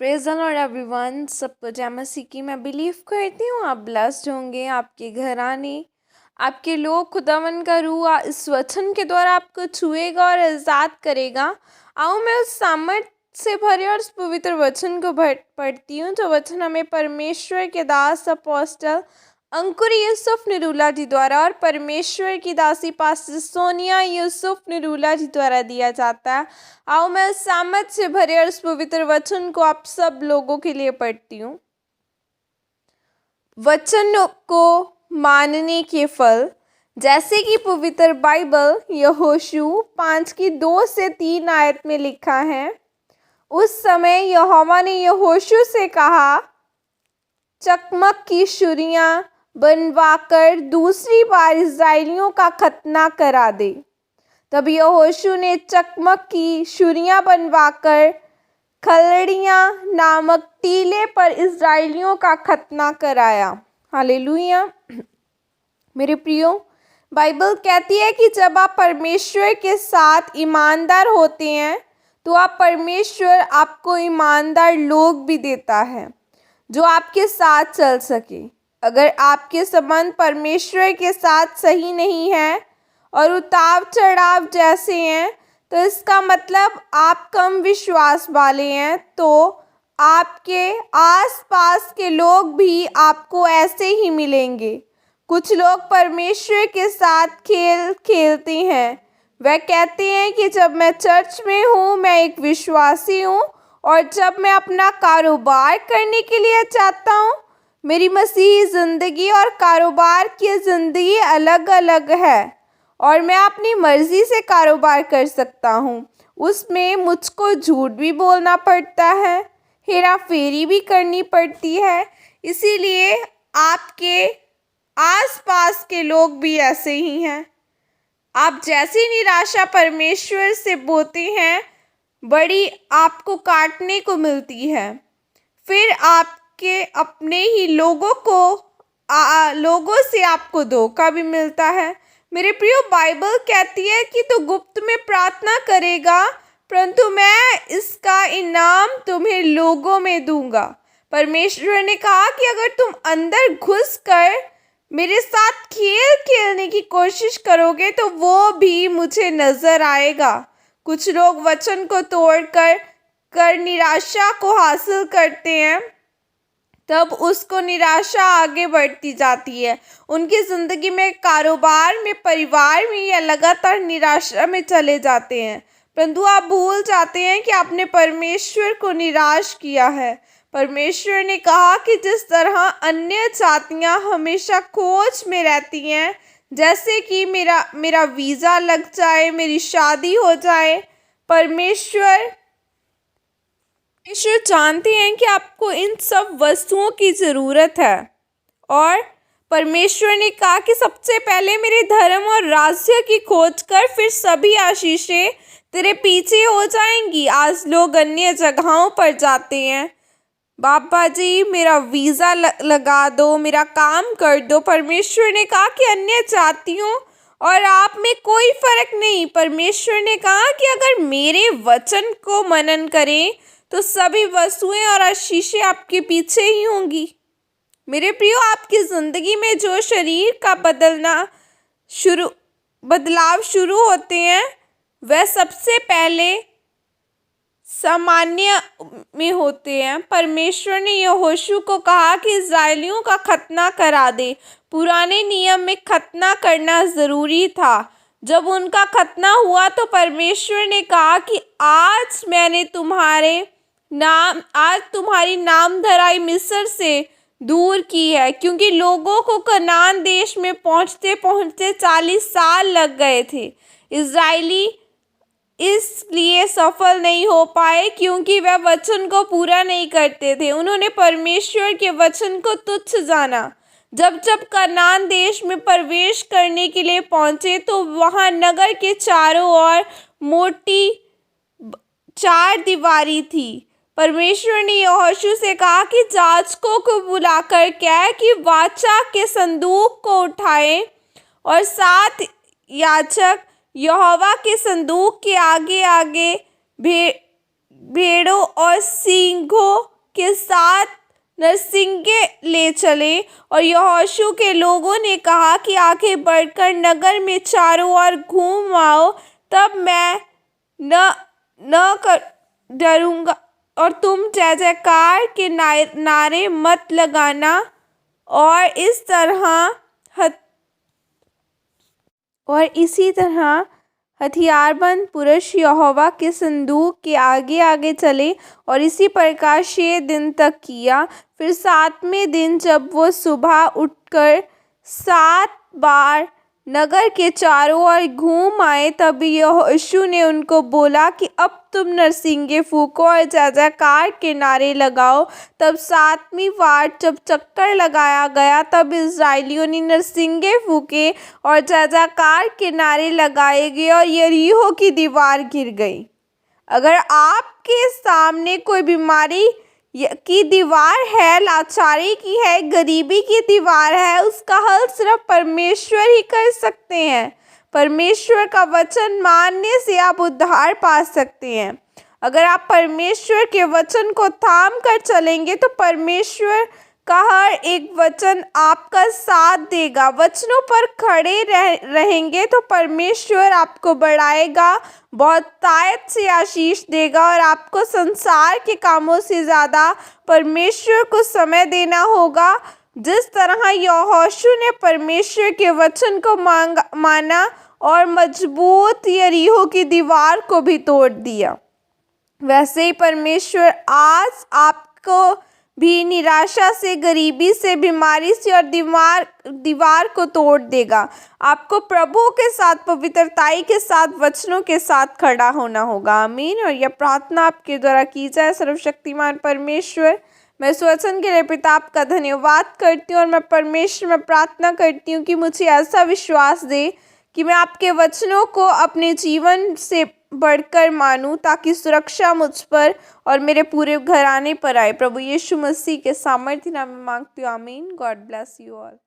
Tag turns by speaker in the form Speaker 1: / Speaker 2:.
Speaker 1: Praise the Lord everyone. सबको जय मसीह की। मैं बिलीव करती हूँ आप ब्लेस्ड होंगे, आपके घराने, आपके लोग। खुदावन का रूह इस वचन के द्वारा आपको छुएगा और आज़ाद करेगा। आओ मैं उस सामर्थ से भरे और उस पवित्र वचन को पढ़ती हूँ, जो वचन हमें परमेश्वर के दास अपोस्टल अंकुर यूसुफ निरूला जी द्वारा और परमेश्वर की दासी पास्टर सोनिया यूसुफ निरूला जी द्वारा दिया जाता है। आओ मैं उस सामर्थ से भरे और उस पवित्र वचन को आप सब लोगों के लिए पढ़ती हूँ। वचन को मानने के फल, जैसे कि पवित्र बाइबल यहोशू 5 की 2 से 3 आयत में लिखा है। उस समय यहोवा ने यहोशू से कहा, चकमक की छुरियां बनवाकर दूसरी बार इस्राएलियों का खतना करा दे। तब यहोशू ने चकमक की छुरियां बनवाकर खलड़ियां नामक टीले पर इस्राएलियों का खतना कराया। हालेलुया। मेरे प्रियो, बाइबल कहती है कि जब आप परमेश्वर के साथ ईमानदार होते हैं तो आप परमेश्वर आपको ईमानदार लोग भी देता है जो आपके साथ चल सके। अगर आपके संबंध परमेश्वर के साथ सही नहीं है और उतार चढ़ाव जैसे हैं, तो इसका मतलब आप कम विश्वास वाले हैं। तो आपके आसपास के लोग भी आपको ऐसे ही मिलेंगे। कुछ लोग परमेश्वर के साथ खेल खेलते हैं। वह कहते हैं कि जब मैं चर्च में हूँ मैं एक विश्वासी हूँ, और जब मैं अपना कारोबार करने के लिए चाहता हूँ, मेरी मसीही ज़िंदगी और कारोबार की ज़िंदगी अलग अलग है और मैं अपनी मर्ज़ी से कारोबार कर सकता हूँ। उसमें मुझको झूठ भी बोलना पड़ता है, हेरा फेरी भी करनी पड़ती है। इसीलिए आपके आसपास के लोग भी ऐसे ही हैं। आप जैसी निराशा परमेश्वर से बोते हैं, बड़ी आपको काटने को मिलती है। फिर आपके अपने ही लोगों से आपको धोखा भी मिलता है। मेरे प्रियो, बाइबल कहती है कि तू गुप्त में प्रार्थना करेगा, परंतु मैं इसका इनाम तुम्हें लोगों में दूंगा। परमेश्वर ने कहा कि अगर तुम अंदर घुसकर मेरे साथ खेल खेलने की कोशिश करोगे तो वो भी मुझे नजर आएगा। कुछ लोग वचन को तोड़कर निराशा को हासिल करते हैं, तब उसको निराशा आगे बढ़ती जाती है। उनकी ज़िंदगी में, कारोबार में, परिवार में या लगातार निराशा में चले जाते हैं, परंतु आप भूल जाते हैं कि आपने परमेश्वर को निराश किया है। परमेश्वर ने कहा कि जिस तरह अन्य जातियां हमेशा खोज में रहती हैं, जैसे कि मेरा वीज़ा लग जाए, मेरी शादी हो जाए, परमेश्वर जानते हैं कि आपको इन सब वस्तुओं की ज़रूरत है। और परमेश्वर ने कहा कि सबसे पहले मेरे धर्म और राज्य की खोज कर, फिर सभी आशीषें तेरे पीछे हो जाएंगी। आज लोग अन्य जगहों पर जाते हैं, बाबा जी मेरा वीज़ा लगा दो, मेरा काम कर दो। परमेश्वर ने कहा कि अन्य जातियों और आप में कोई फ़र्क नहीं। परमेश्वर ने कहा कि अगर मेरे वचन को मनन करें तो सभी वस्तुएं और आशीषें आपके पीछे ही होंगी। मेरे प्रियो, आपकी ज़िंदगी में जो शरीर का बदलाव शुरू होते हैं, वह सबसे पहले सामान्य में होते हैं। परमेश्वर ने यहोशू को कहा कि इस्राएलियों का खतना करा दे। पुराने नियम में खतना करना ज़रूरी था। जब उनका खतना हुआ तो परमेश्वर ने कहा कि आज तुम्हारी नामधराई मिस्र से दूर की है, क्योंकि लोगों को कनान देश में पहुँचते पहुँचते 40 साल लग गए थे। इस्राएली इसलिए सफल नहीं हो पाए क्योंकि वह वचन को पूरा नहीं करते थे। उन्होंने परमेश्वर के वचन को तुच्छ जाना। जब कनान देश में प्रवेश करने के लिए पहुंचे तो वहां नगर के चारों ओर मोटी 4 दीवारी थी। परमेश्वर ने यहोशू से कहा कि जाजकों को बुलाकर कह कि वाचा के संदूक को उठाएं और 7 याजक यहोवा के संदूक के आगे आगे भेड़ों और सींगों के साथ नरसिंगे ले चले। और यहोशू के लोगों ने कहा कि आगे बढ़कर नगर में चारों ओर घूम आओ, तब मैं न कर डरूंगा, और तुम जय जयकार के नारे मत लगाना। और इसी तरह हथियारबंद पुरुष यहोवा के संदूक के आगे आगे चले और इसी प्रकार 6 दिन तक किया। फिर 7वें दिन जब वो सुबह उठकर 7 बार नगर के चारों ओर घूम आए, तब यहोशू ने उनको बोला कि अब तुम नरसिंगे फूंको और जय जयकार के नारे लगाओ। तब 7वीं बार जब चक्कर लगाया गया, तब इस्राएलियों ने नरसिंगे फूंके और जय जयकार के नारे लगाए गए और यरीहो की दीवार गिर गई। अगर आपके सामने कोई बीमारी की दीवार है, लाचारी की है, गरीबी की दीवार है, उसका हल सिर्फ परमेश्वर ही कर सकते हैं। परमेश्वर का वचन मानने से आप उद्धार पा सकते हैं। अगर आप परमेश्वर के वचन को थाम कर चलेंगे तो परमेश्वर का हर एक वचन आपका साथ देगा। वचनों पर खड़े रहेंगे तो परमेश्वर आपको बढ़ाएगा, बहुतायत से आशीष देगा और आपको संसार के कामों से ज़्यादा परमेश्वर को समय देना होगा। जिस तरह यहोशू ने परमेश्वर के वचन को माना और मजबूत यरीहो की दीवार को भी तोड़ दिया, वैसे ही परमेश्वर आज आपको भी निराशा से, गरीबी से, बीमारी से और दीवार को तोड़ देगा। आपको प्रभु के साथ, पवित्रताई के साथ, वचनों के साथ खड़ा होना होगा। आमीन। और यह प्रार्थना आपके द्वारा की जाए। सर्वशक्तिमान परमेश्वर, मैं इस वचन के लिए पिता आपका धन्यवाद करती हूँ और मैं परमेश्वर में प्रार्थना करती हूँ कि मुझे ऐसा विश्वास दे कि मैं आपके वचनों को अपने जीवन से बढ़कर मानूं, ताकि सुरक्षा मुझ पर और मेरे पूरे घराने पर आए। प्रभु यीशु मसीह के सामर्थ्य नाम में मांगती हूँ। आमीन। God bless you all.